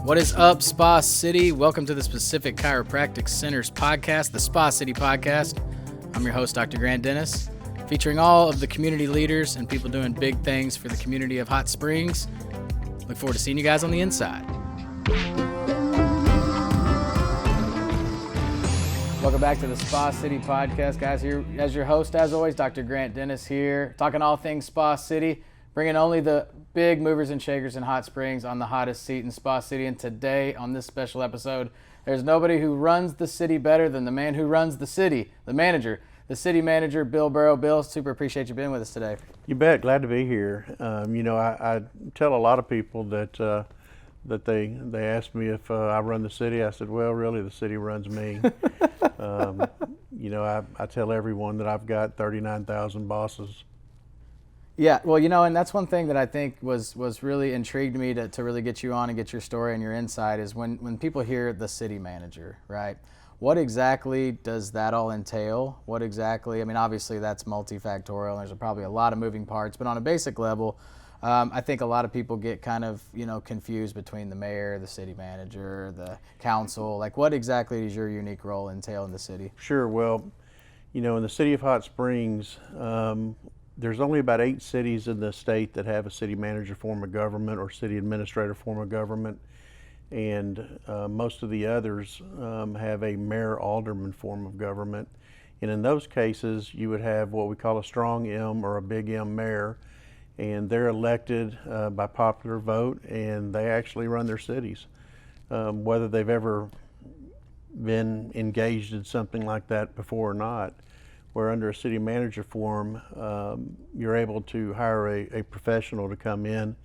What is up, Spa City? Welcome to the Specific Chiropractic Center's podcast, the Spa City Podcast. I'm your host, Dr. Grant Dennis, featuring all of the community leaders and people doing big things for the community of Hot Springs. Look forward to seeing you guys on the inside. Welcome back to the Spa City Podcast, guys. Here as your host, as always, Dr. Grant Dennis here, talking all things Spa City, bringing only the big movers and shakers in Hot Springs on the hottest seat in Spa City. And today, on this special episode, there's nobody who runs the city better than the man who runs the city, the manager, the city manager, Bill Burrough. Bill, super appreciate you being with us today. You bet. Glad to be here. I tell a lot of people that they ask me if I run the city. I said, well, really, the city runs me. I tell everyone that I've got 39,000 bosses. Yeah, well, and that's one thing that I think was really intrigued me to really get you on and get your story and your insight is when people hear the city manager, right? What exactly does that all entail? What exactly, obviously that's multifactorial. There's probably a lot of moving parts, but on a basic level, I think a lot of people get kind of, confused between the mayor, the city manager, the council. Like, what exactly does your unique role entail in the city? Sure. Well, in the city of Hot Springs, there's only about 8 cities in the state that have a city manager form of government or city administrator form of government. And most of the others have a mayor-alderman form of government. And in those cases, you would have what we call a strong M or a big M mayor. And they're elected by popular vote, and they actually run their cities. Whether they've ever been engaged in something like that before or not, where under a city manager form, you're able to hire a professional to come in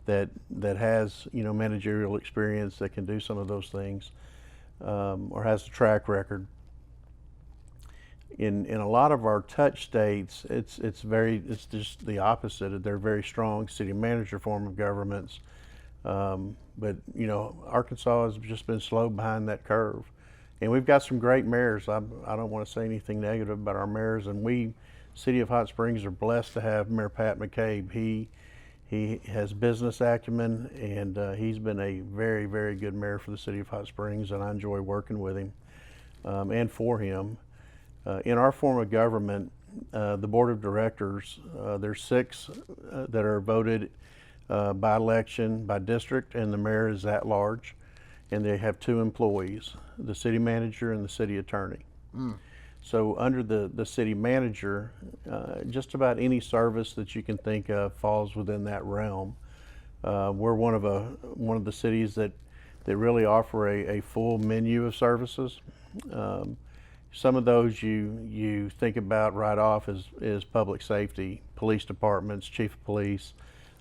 that has managerial experience that can do some of those things, or has a track record. In a lot of our touch states, it's just the opposite. They're very strong city manager form of governments, but Arkansas has just been slow behind that curve, and we've got some great mayors. I don't want to say anything negative about our mayors, and we, City of Hot Springs, are blessed to have Mayor Pat McCabe. He has business acumen, and he's been a very, very good mayor for the City of Hot Springs, and I enjoy working with him and for him. In our form of government, the board of directors, there's 6 that are voted by election, by district, and the mayor is at large, and they have 2 employees, the city manager and the city attorney. So under the city manager, just about any service that you can think of falls within that realm. We're one of the cities that really offer a full menu of services. Some of those you think about right off is public safety, police departments, chief of police,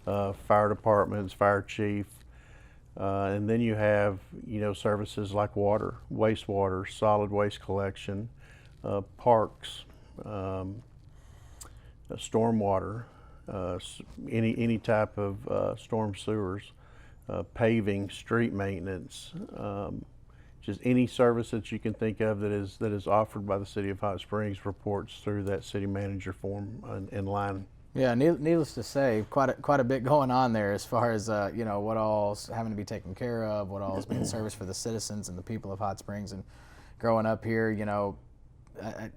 fire departments, fire chief, and then you have services like water, wastewater, solid waste collection, parks, stormwater, any type of storm sewers, paving, street maintenance. Just any service that you can think of that is offered by the City of Hot Springs reports through that city manager form in line. Yeah, needless to say, quite a bit going on there as far as what all's having to be taken care of, what all's being serviced for the citizens and the people of Hot Springs. And growing up here, I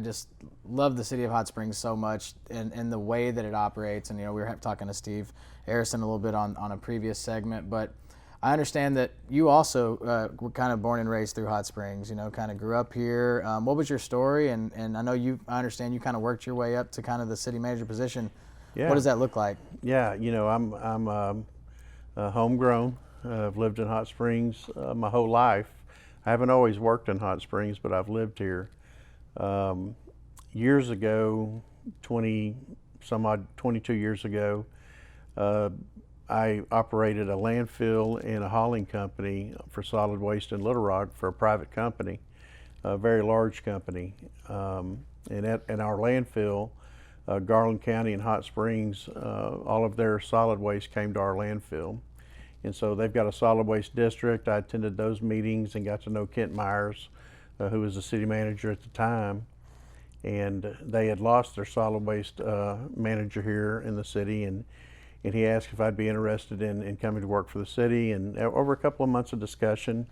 just love the City of Hot Springs so much and the way that it operates. And we were talking to Steve Harrison a little bit on a previous segment, but I understand that you also were kind of born and raised through Hot Springs, kind of grew up here. What was your story? And I know I understand you kind of worked your way up to kind of the city manager position. Yeah. What does that look like? Yeah, I'm homegrown. I've lived in Hot Springs my whole life. I haven't always worked in Hot Springs, but I've lived here. Years ago, 22 years ago, I operated a landfill and a hauling company for solid waste in Little Rock for a private company, a very large company. And at our landfill, Garland County and Hot Springs, all of their solid waste came to our landfill. And so they've got a solid waste district. I attended those meetings and got to know Kent Myers, who was the city manager at the time. And they had lost their solid waste manager here in the city, and and he asked if I'd be interested in coming to work for the city. And over a couple of months of discussion,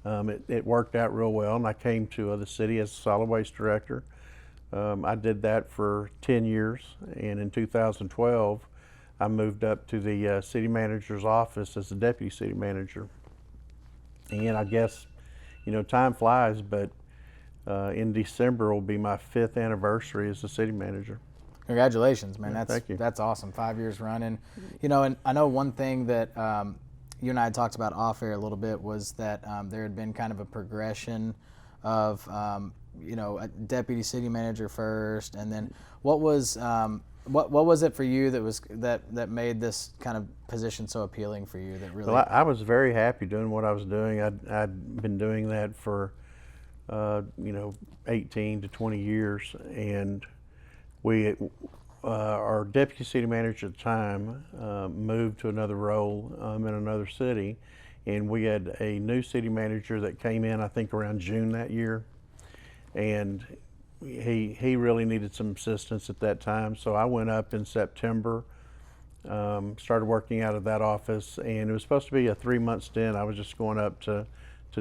it worked out real well, and I came to the city as solid waste director. I did that for 10 years, and in 2012, I moved up to the city manager's office as the deputy city manager. And I guess, time flies, but in December will be my 5th anniversary as the city manager. Congratulations, man. Yeah, thank you. That's awesome. 5 years running. And I know one thing that you and I had talked about off air a little bit was that there had been kind of a progression of a deputy city manager first, and then what was it for you that made this kind of position so appealing for you? That really. Well, I was very happy doing what I was doing. I'd been doing that for 18 to 20 years, and our deputy city manager at the time moved to another role in another city, and we had a new city manager that came in, I think, around June that year, and he really needed some assistance at that time. So I went up in September, started working out of that office, and it was supposed to be a 3-month stint. I was just going up to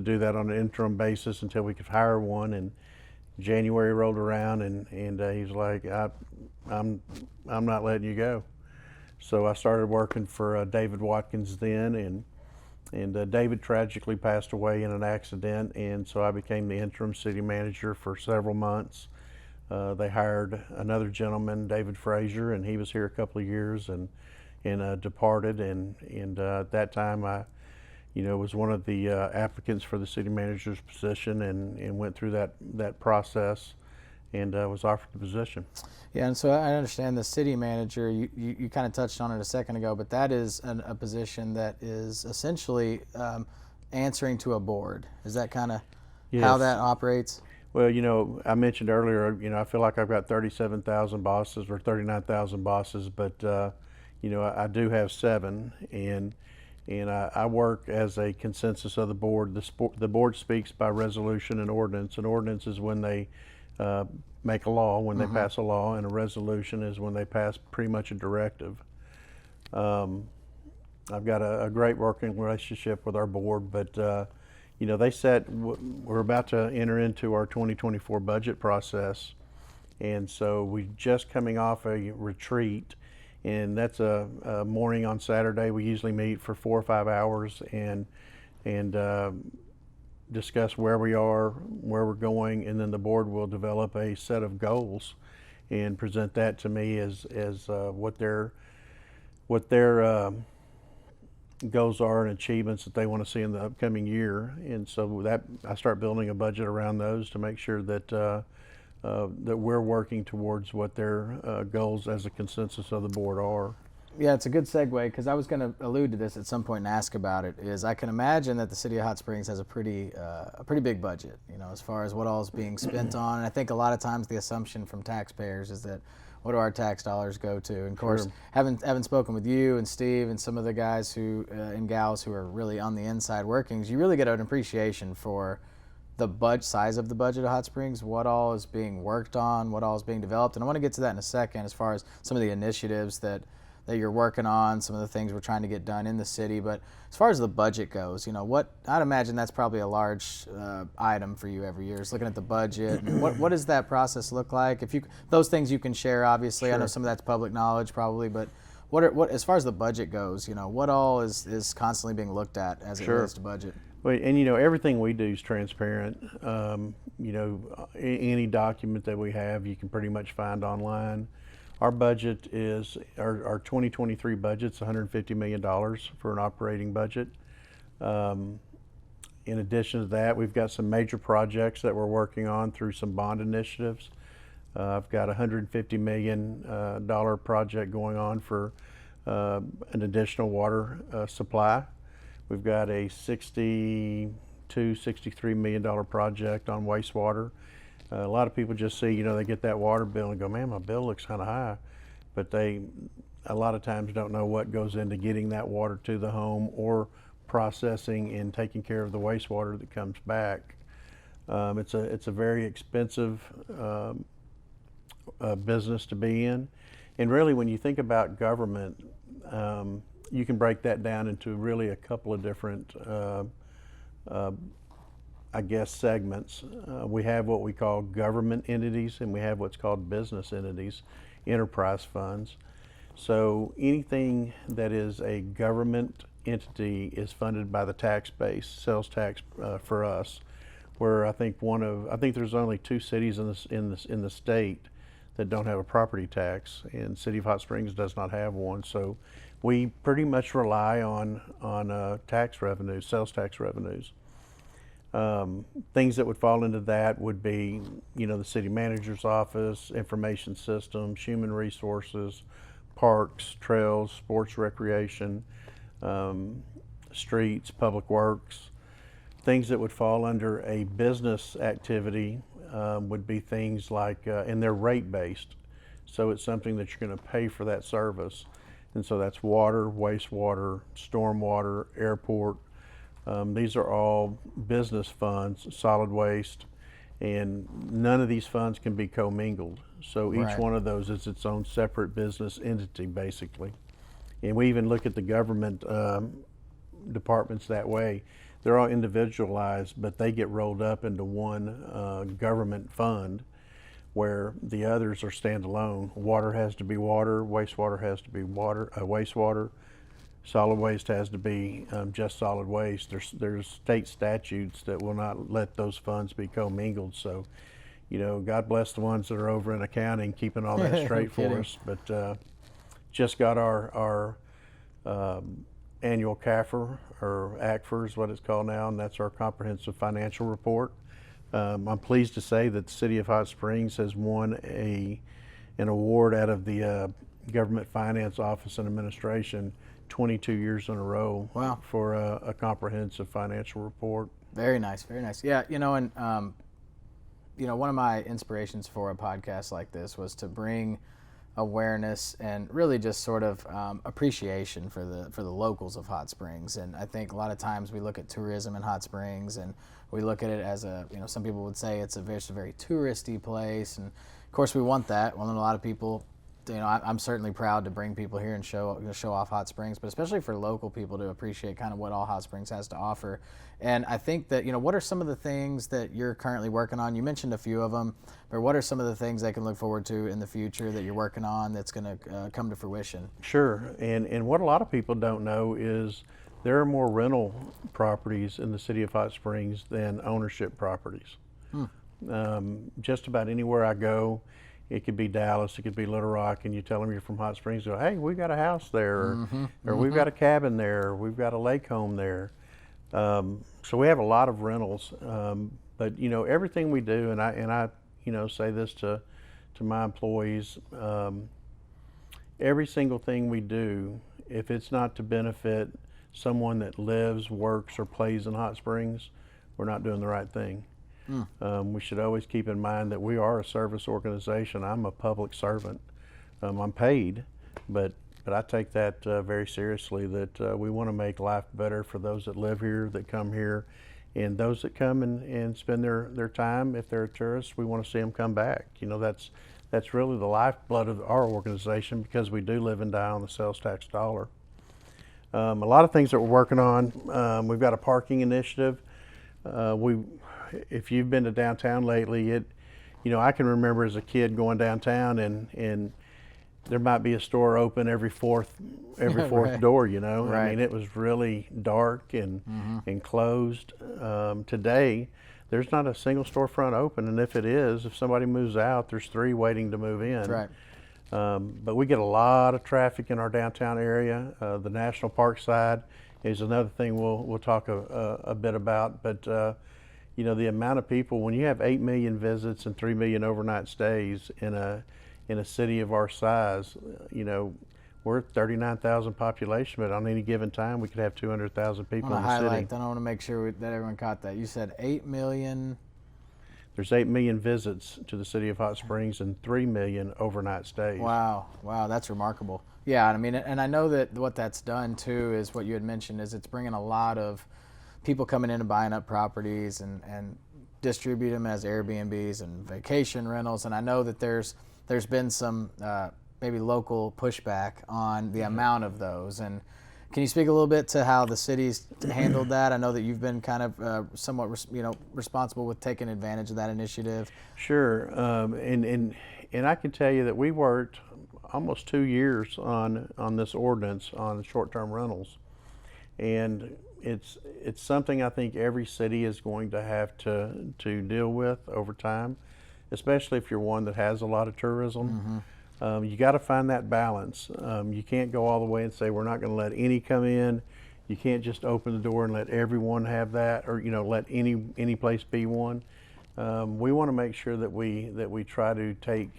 do that on an interim basis until we could hire one. And January rolled around, and he's like, I'm not letting you go. So I started working for David Watkins then, and David tragically passed away in an accident, and so I became the interim city manager for several months. They hired another gentleman, David Frazier, and he was here a couple of years and departed. And at that time, I was one of the applicants for the city manager's position, and went through that process, and was offered the position. Yeah, and so I understand the city manager, you kind of touched on it a second ago, but that is a position that is essentially answering to a board. Is that kind of how that operates? Well, I mentioned earlier, I feel like I've got 37,000 bosses or 39,000 bosses, but, I do have 7, and I work as a consensus of the board. The board speaks by resolution and ordinance. An ordinance is when they make a law, when they pass a law, and a resolution is when they pass pretty much a directive. I've got a great working relationship with our board, but they said we're about to enter into our 2024 budget process, and so we're just coming off a retreat, and that's a morning on Saturday. We usually meet for 4 or 5 hours and discuss where we are, where we're going, and then the board will develop a set of goals and present that to me as what their goals are and achievements that they want to see in the upcoming year. And so that I start building a budget around those to make sure that that we're working towards what their goals as a consensus of the board are. Yeah, it's a good segue, because I was going to allude to this at some point and ask about it. Is I can imagine that the city of Hot Springs has a pretty big budget, as far as what all is being spent on. And I think a lot of times the assumption from taxpayers is that what do our tax dollars go to? And of course, having spoken with you and Steve and some of the guys and gals who are really on the inside workings, you really get an appreciation for the size of the budget of Hot Springs, what all is being worked on, what all is being developed. And I want to get to that in a second, as far as some of the initiatives that you're working on, some of the things we're trying to get done in the city. But as far as the budget goes, I'd imagine that's probably a large item for you every year, is looking at the budget. And what does that process look like? Those things you can share, obviously. Sure. I know some of that's public knowledge probably, but what as far as the budget goes, what all is constantly being looked at as it relates to budget? Well, and everything we do is transparent. Any document that we have, you can pretty much find online. Our budget is, our 2023 budget's $150 million for an operating budget. In addition to that, we've got some major projects that we're working on through some bond initiatives. I've got a $150 million project going on for an additional water supply. We've got a $63 million project on wastewater. A lot of people just see, they get that water bill and go, man, my bill looks kind of high. But they, a lot of times, don't know what goes into getting that water to the home, or processing and taking care of the wastewater that comes back. It's a very expensive business to be in. And really, when you think about government, you can break that down into really a couple of different, I guess, segments. We have what we call government entities, and we have what's called business entities, enterprise funds. So anything that is a government entity is funded by the tax base, sales tax for us. Where I think there's only 2 cities in the state that don't have a property tax, and City of Hot Springs does not have one. So we pretty much rely on tax revenues, sales tax revenues. Things that would fall into that would be, the city manager's office, information systems, human resources, parks, trails, sports recreation, streets, public works. Things that would fall under a business activity would be things like, and they're rate based. So it's something that you're going to pay for that service. And so that's water, wastewater, stormwater, airport. These are all business funds, solid waste, and none of these funds can be commingled. So each Right. one of those is its own separate business entity, basically. And we even look at the government departments that way. They're all individualized, but they get rolled up into one government fund, where the others are standalone. Water has to be water, wastewater has to be wastewater, solid waste has to be just solid waste. There's state statutes that will not let those funds be commingled. So, God bless the ones that are over in accounting keeping all that straight for us. But just got our annual CAFR, or ACFR is what it's called now, and that's our comprehensive financial report. I'm pleased to say that the City of Hot Springs has won an award out of the Government Finance Office and Administration 22 years in a row. Wow. For a comprehensive financial report. Very nice, very nice. Yeah, and one of my inspirations for a podcast like this was to bring awareness and really just sort of appreciation for the locals of Hot Springs. And I think a lot of times we look at tourism in Hot Springs and we look at it as some people would say it's a very touristy place, and of course we want that. Well, and a lot of people, I'm certainly proud to bring people here and show off Hot Springs, but especially for local people to appreciate kind of what all Hot Springs has to offer. And I think that, what are some of the things that you're currently working on? You mentioned a few of them, but what are some of the things they can look forward to in the future that you're working on that's going to come to fruition? Sure, and what a lot of people don't know is there are more rental properties in the City of Hot Springs than ownership properties. Just about anywhere I go, it could be Dallas, it could be Little Rock, and you tell them you're from Hot Springs, go, hey, we've got a house there, or we've got a cabin there, or we've got a lake home there. So we have a lot of rentals, but everything we do, and I say this to my employees, every single thing we do, if it's not to benefit someone that lives, works, or plays in Hot Springs, we're not doing the right thing. We should always keep in mind that we are a service organization. I'm a public servant. I'm paid, but I take that very seriously, that we want to make life better for those that live here, that come here, and those that come and spend their time. If they're a tourist, we want to see them come back. That's really the lifeblood of our organization, because we do live and die on the sales tax dollar. A lot of things that we're working on. We've got a parking initiative. If you've been to downtown lately, I can remember as a kid going downtown and there might be a store open every fourth Right. door. Right. I mean, it was really dark and closed. Today, there's not a single storefront open, and if somebody moves out, there's 3 waiting to move in. That's right. But we get a lot of traffic in our downtown area. The National Park side is another thing we'll talk a bit about. But the amount of people, when you have 8 million visits and 3 million overnight stays in a city of our size, we're 39,000 population, but on any given time we could have 200,000 people in the city. I want to make sure that everyone caught that. You said 8 million. There's 8 million visits to the City of Hot Springs and 3 million overnight stays. Wow, that's remarkable. Yeah, and I know that what that's done too is what you had mentioned, is it's bringing a lot of people coming in and buying up properties and distribute them as Airbnbs and vacation rentals. And I know that there's been some maybe local pushback on the amount of those. And can you speak a little bit to how the city's handled that? I know that you've been kind of somewhat responsible with taking advantage of that initiative. Sure, and I can tell you that we worked almost 2 years on this ordinance on short-term rentals, and it's something I think every city is going to have to deal with over time, especially if you're one that has a lot of tourism. You got to find that balance. You can't go all the way and say we're not going to let any come in. You can't just open the door and let everyone have that, or let any place be one. We want to make sure that we try to take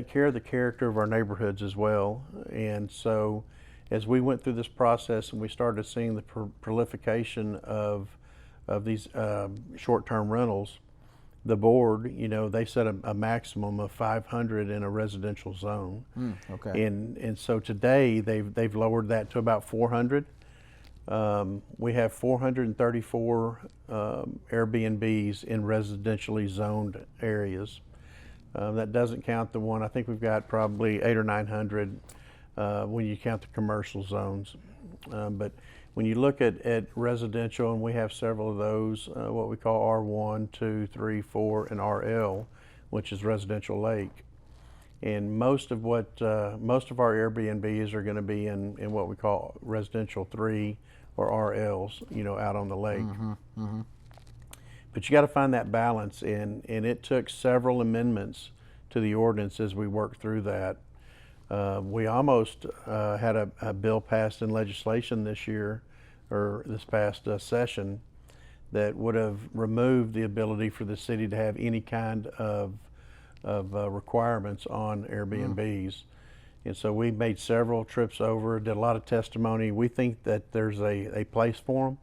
care of the character of our neighborhoods as well. And so, as we went through this process and we started seeing the proliferation of these short-term rentals, the board, they set a maximum of 500 in a residential zone. Okay. And so today they've lowered that to about 400. We have 434 Airbnbs in residentially zoned areas. That doesn't count the one, I think we've got probably 800 or 900 when you count the commercial zones. But when you look at residential, and we have several of those, what we call R1, 2, 3, 4, and RL, which is residential lake. And most of our Airbnbs are going to be in what we call residential 3 or RLs, out on the lake. But you got to find that balance, and it took several amendments to the ordinance as we worked through that. We almost had a bill passed in legislation this year, or this past session, that would have removed the ability for the city to have any kind of requirements on Airbnbs. And so we made several trips over, did a lot of testimony. We think that there's a place for them.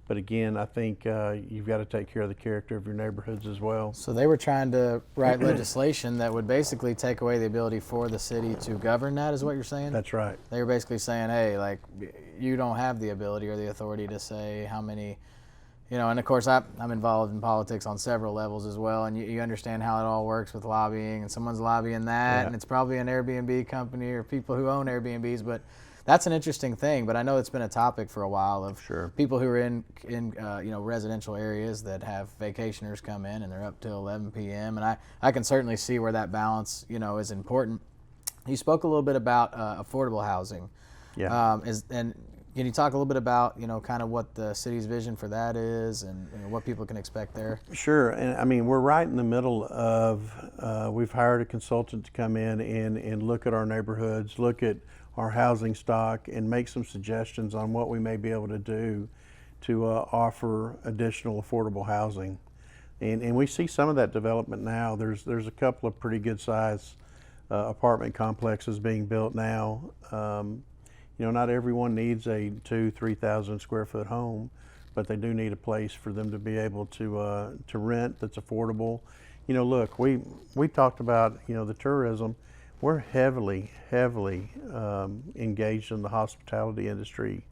But again, I think you've got to take care of the character of your neighborhoods as well. So they were trying to write legislation that would basically take away the ability for the city to govern that, is what you're saying? That's right. They were basically saying, hey, like, you don't have the ability or the authority to say how many, and of course I'm involved in politics on several levels as well, and you understand how it all works with lobbying, and someone's lobbying that, Yeah. and it's probably an Airbnb company or people who own Airbnbs, but that's an interesting thing. But I know it's been a topic for a while of Sure. people who are in residential areas that have vacationers come in and they're up till 11 p.m. And I can certainly see where that balance is important. You spoke a little bit about affordable housing. Yeah. And can you talk a little bit about kind of what the city's vision for that is, and what people can expect there? Sure, and I mean, we're right in the middle of, we've hired a consultant to come in and look at our neighborhoods, look at our housing stock, and make some suggestions on what we may be able to do to offer additional affordable housing. And we see some of that development now. There's a couple of pretty good size apartment complexes being built now. Not everyone needs a 2,000-3,000 square foot home, but they do need a place for them to be able to rent that's affordable. Look, we talked about the tourism. We're heavily engaged in the hospitality industry,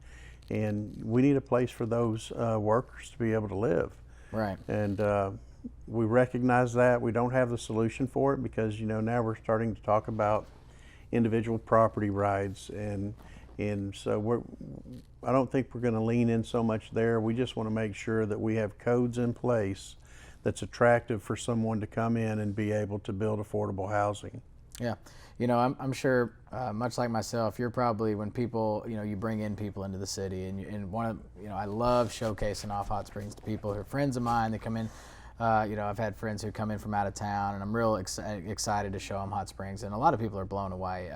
and we need a place for those workers to be able to live. Right. And we recognize that. We don't have the solution for it because now we're starting to talk about individual property rights, and so I don't think we're going to lean in so much there. We just want to make sure that we have codes in place that's attractive for someone to come in and be able to build affordable housing. Yeah. I'm sure, much like myself, you're probably, when people, you bring in people into the city, and I love showcasing off Hot Springs to people who are friends of mine that come in. I've had friends who come in from out of town, and I'm real excited to show them Hot Springs. And a lot of people are blown away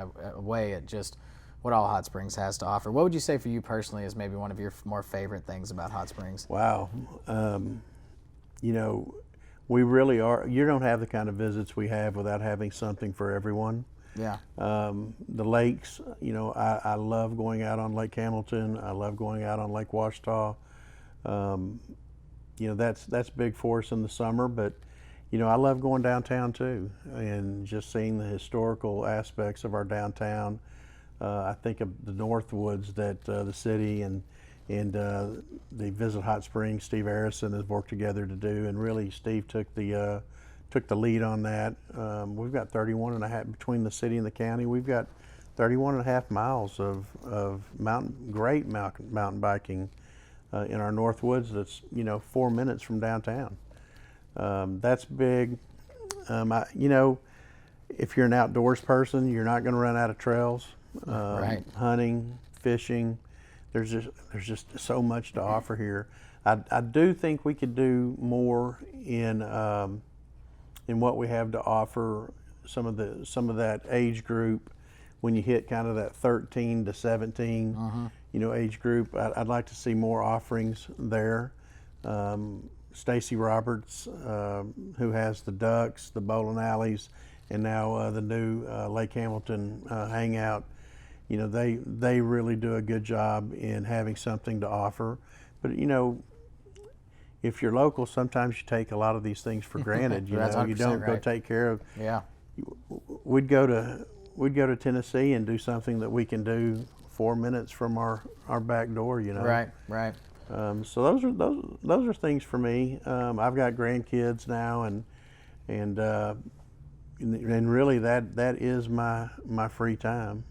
at just what all Hot Springs has to offer. What would you say for you personally is maybe one of your more favorite things about Hot Springs? Wow. We really are. You don't have the kind of visits we have without having something for everyone. Yeah. The lakes, I love going out on Lake Hamilton. I love going out on Lake Washita. That's big for us in the summer, but I love going downtown too, and just seeing the historical aspects of our downtown. I think of the Northwoods that the city and the Visit Hot Springs, Steve Harrison has worked together to do, and really Steve took the took the lead on that. We've got 31 and a half between the city and the county. We've got 31 and a half miles of great mountain biking in our North Woods. That's 4 minutes from downtown. That's big. If you're an outdoors person, you're not going to run out of trails. Right. Hunting, fishing, there's just so much to offer here. I do think we could do more in what we have to offer. Some of that age group, when you hit kind of that 13 to 17, age group, I'd like to see more offerings there. Stacy Roberts, who has the Ducks, the bowling alleys, and now the new Lake Hamilton hangout. They really do a good job in having something to offer. But if you're local, sometimes you take a lot of these things for granted. You don't go take care of. Yeah. We'd go to Tennessee and do something that we can do 4 minutes from our back door. Right. Right. So those are things for me. I've got grandkids now, and really that is my free time.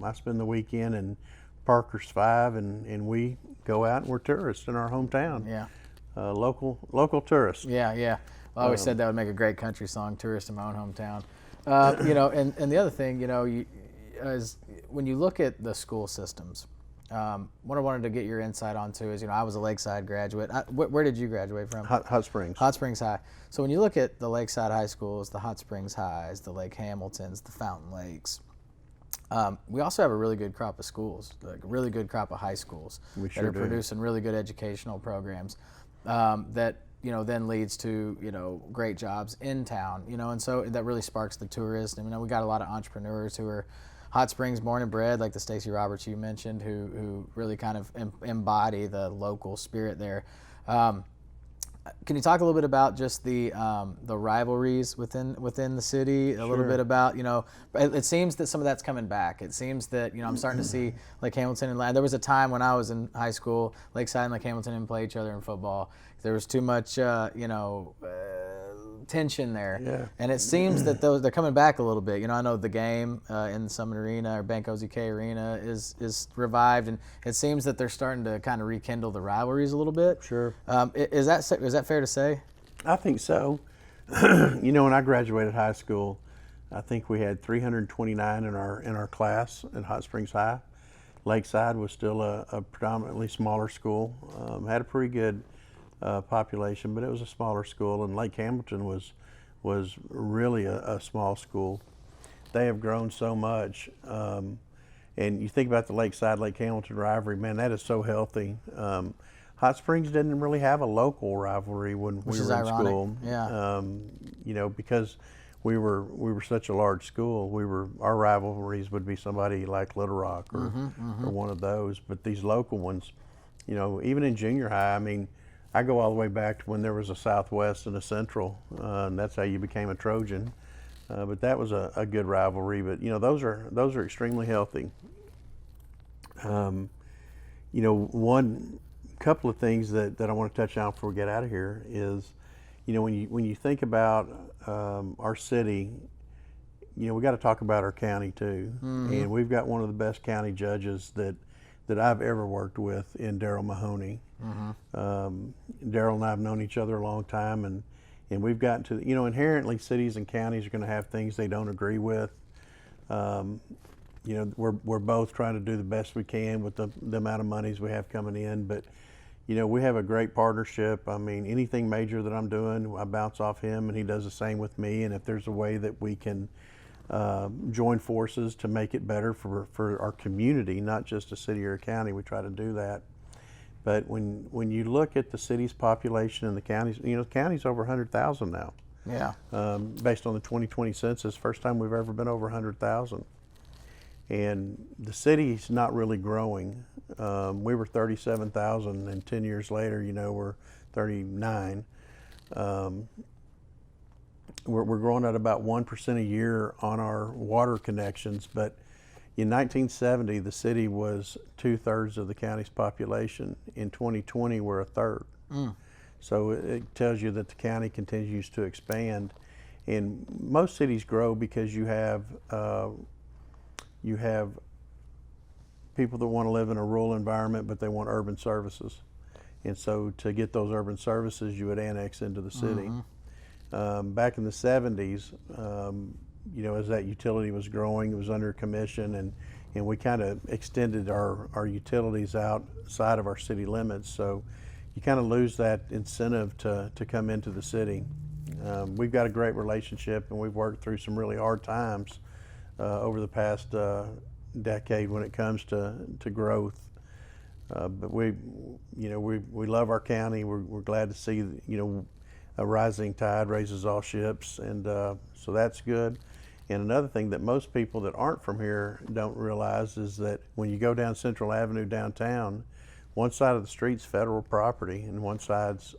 I spend the weekend in Parker's 5, and we go out and we're tourists in our hometown. Yeah. Local tourists. Yeah. Yeah. I always said that would make a great country song, "Tourist in My Own Hometown." And the other thing, is when you look at the school systems, what I wanted to get your insight onto is, I was a Lakeside graduate. Where did you graduate from? Hot Springs. Hot Springs High. So when you look at the Lakeside high schools, the Hot Springs Highs, the Lake Hamiltons, the Fountain Lakes, we also have a really good crop of schools, like a really good crop of high schools that are producing really good educational programs that then leads to great jobs in town. And so that really sparks the tourist. And we got a lot of entrepreneurs who are Hot Springs born and bred, like the Stacy Roberts you mentioned, who really kind of embody the local spirit there. Can you talk a little bit about just the rivalries within the city? A little bit about it seems that some of that's coming back. It seems that I'm starting to see Lake Hamilton and there was a time when I was in high school, Lakeside and Lake Hamilton didn't play each other in football. There was too much tension there. Yeah. And it seems that they're coming back a little bit. I know the game in the Summit Arena or Bank OZK Arena is revived, and it seems that they're starting to kind of rekindle the rivalries a little bit. Sure. Is that fair to say? I think so. When I graduated high school, I think we had 329 in our class at Hot Springs High. Lakeside was still a predominantly smaller school. Had a pretty good population, but it was a smaller school, and Lake Hamilton was really a small school. They have grown so much, and you think about the Lakeside Lake Hamilton rivalry, man, that is so healthy. Hot Springs didn't really have a local rivalry when we were in school. Yeah. Because we were such a large school, our rivalries would be somebody like Little Rock or one of those. But these local ones, even in junior high, I go all the way back to when there was a Southwest and a Central, and that's how you became a Trojan. But that was a good rivalry. But those are extremely healthy. One couple of things that I want to touch on before we get out of here is, when you think about our city, we got to talk about our county too. And we've got one of the best county judges that I've ever worked with in Daryl Mahoney. Daryl and I have known each other a long time, and we've gotten to, inherently cities and counties are going to have things they don't agree with. We're both trying to do the best we can with the amount of monies we have coming in, but we have a great partnership. Anything major that I'm doing, I bounce off him, and he does the same with me. And if there's a way that we can join forces to make it better for our community, not just a city or a county, we try to do that. But when you look at the city's population and the counties, the county's over 100,000 now. Yeah. Based on the 2020 census, first time we've ever been over 100,000. And the city's not really growing. We were 37,000, and 10 years later, we're 39. We're growing at about 1% a year on our water connections, but in 1970, the city was 2/3 of the county's population. In 2020, we're 1/3. So it tells you that the county continues to expand. And most cities grow because you have people that want to live in a rural environment, but they want urban services. And so to get those urban services, you would annex into the city. Back in the 70s, as that utility was growing, it was under commission, and we kind of extended our utilities outside of our city limits. So you kind of lose that incentive to come into the city. We've got a great relationship, and we've worked through some really hard times over the past decade when it comes to growth. But we love our county. We're glad to see, a rising tide raises all ships, and so that's good. And another thing that most people that aren't from here don't realize is that when you go down Central Avenue downtown, one side of the street's federal property and one side's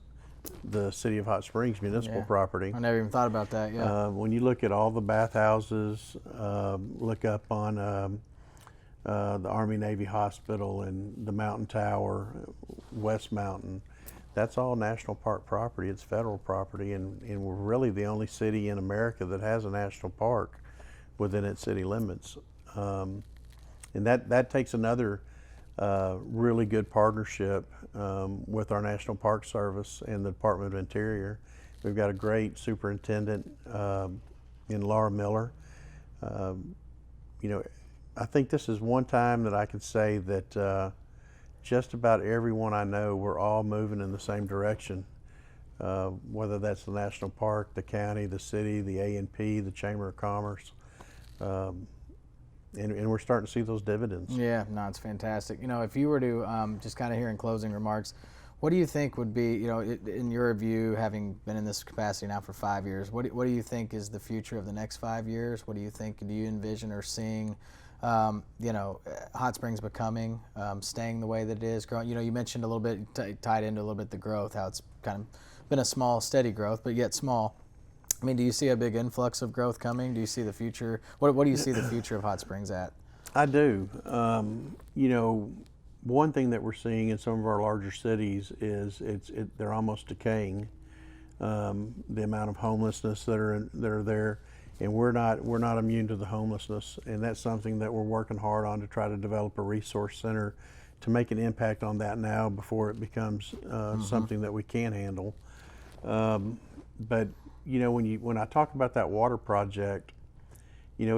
the City of Hot Springs municipal property. I never even thought about that. Yeah. When you look at all the bathhouses, look up on the Army Navy Hospital and the Mountain Tower, West Mountain, that's all national park property. It's federal property, and we're really the only city in America that has a national park within its city limits. And that takes another really good partnership with our National Park Service and the Department of Interior. We've got a great superintendent in Laura Miller. I think this is one time that I can say that just about everyone I know, we're all moving in the same direction, whether that's the national park, the county, the city, the A&P, the Chamber of Commerce. And we're starting to see those dividends. Yeah, no, it's fantastic. If you were to just kind of hear in closing remarks, what do you think would be, in your view, having been in this capacity now for 5 years, what do you think is the future of the next 5 years? What do you envision or seeing, Hot Springs becoming, staying the way that it is, growing? You mentioned a little bit, tied into a little bit the growth, how it's kind of been a small, steady growth, but yet small. I mean, do you see a big influx of growth coming? Do you see the future? What do you see the future of Hot Springs at? I do. One thing that we're seeing in some of our larger cities is they're almost decaying. The amount of homelessness that are there, and we're not immune to the homelessness, and that's something that we're working hard on to try to develop a resource center to make an impact on that now before it becomes something that we can handle. But when I talk about that water project, they've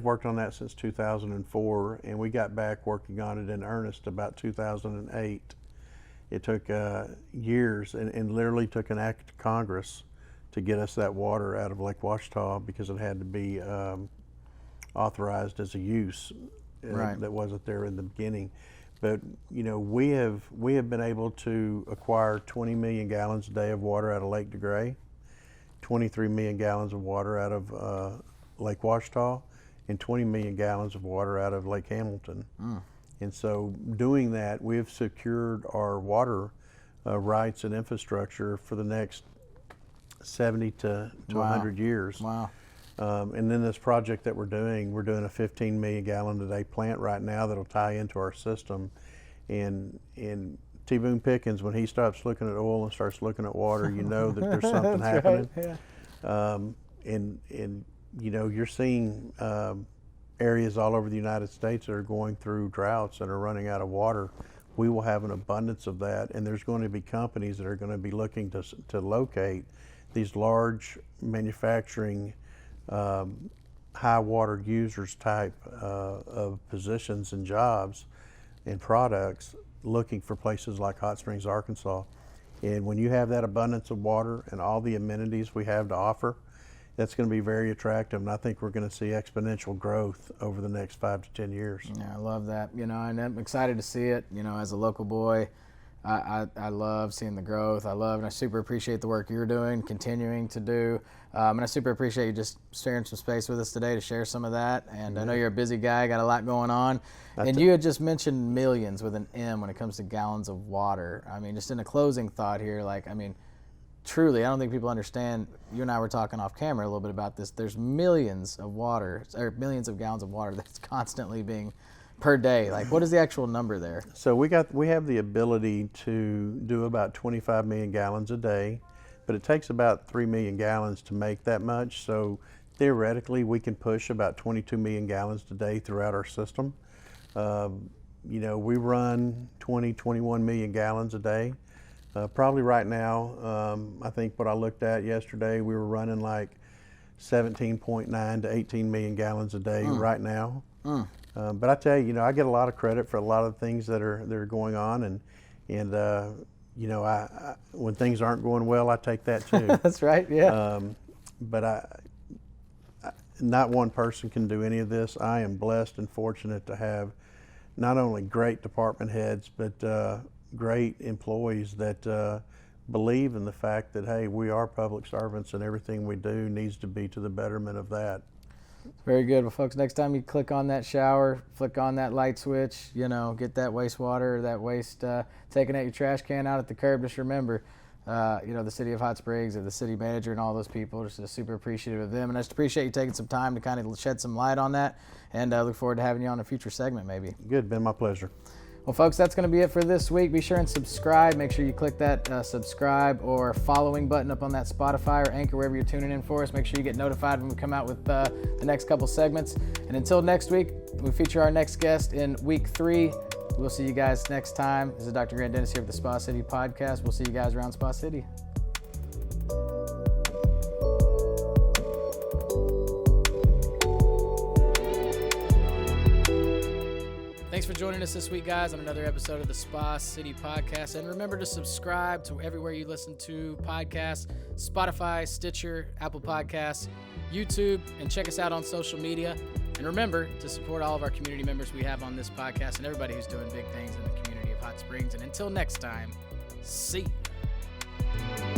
worked on that since 2004, and we got back working on it in earnest about 2008. It took years and literally took an act of Congress to get us that water out of Lake Ouachita because it had to be authorized as a use that wasn't there in the beginning. But we have been able to acquire 20 million gallons a day of water out of Lake DeGray, 23 million gallons of water out of Lake Ouachita, and 20 million gallons of water out of Lake Hamilton. And so doing that, we have secured our water rights and infrastructure for the next 70 to 100 years. Wow. And then this project that we're doing a 15 million gallon a day plant right now that'll tie into our system. And T. Boone Pickens, when he stops looking at oil and starts looking at water, that there's something happening. Right, yeah. And you're seeing areas all over the United States that are going through droughts and are running out of water. We will have an abundance of that, and there's going to be companies that are going to be looking to locate these large manufacturing high water users type of positions and jobs and products looking for places like Hot Springs, Arkansas. And when you have that abundance of water and all the amenities we have to offer, that's going to be very attractive, and I think we're going to see exponential growth over the next 5 to 10 years. Yeah, I love that. And I'm excited to see it. As a local boy, I love seeing the growth. And I super appreciate the work you're doing, continuing to do. And I super appreciate you just sharing some space with us today to share some of that. And I know you're a busy guy, got a lot going on. And you had just mentioned millions with an M when it comes to gallons of water. I mean, just in a closing thought here, truly, I don't think people understand. You and I were talking off camera a little bit about this. There's millions of gallons of water that's constantly being per day. What is the actual number there? So we have the ability to do about 25 million gallons a day. but it takes about 3 million gallons to make that much. So theoretically, we can push about 22 million gallons a day throughout our system. You know, we run 21 million gallons a day. Probably right now, I think what I looked at yesterday, we were running like 17.9 to 18 million gallons a day right now. But I tell you, you know, I get a lot of credit for a lot of things that are going on, and you know, I when things aren't going well, I take that too. That's right. Yeah. But not one person can do any of this. I am blessed and fortunate to have not only great department heads, but great employees that believe in the fact that, hey, we are public servants and everything we do needs to be to the betterment of that. Very good. Well, folks, next time you click on that shower, flick on that light switch, you know, get that wastewater or that waste taken out your trash can out at the curb, just remember, you know, the city of Hot Springs and the city manager and all those people, just super appreciative of them. And I just appreciate you taking some time to kind of shed some light on that, and look forward to having you on a future segment maybe. Good, been my pleasure. Well, folks, that's going to be it for this week. Be sure and subscribe. Make sure you click that subscribe or following button up on that Spotify or Anchor, wherever you're tuning in for us. Make sure you get notified when we come out with the next couple segments. And until next week, we feature our next guest in week 3. We'll see you guys next time. This is Dr. Grant Dennis here with the Spa City Podcast. We'll see you guys around Spa City. Thanks for joining us this week, guys, on another episode of the Spa City Podcast. And remember to subscribe to everywhere you listen to podcasts, Spotify, Stitcher, Apple Podcasts, YouTube, and check us out on social media. And remember to support all of our community members we have on this podcast and everybody who's doing big things in the community of Hot Springs. And until next time, see you.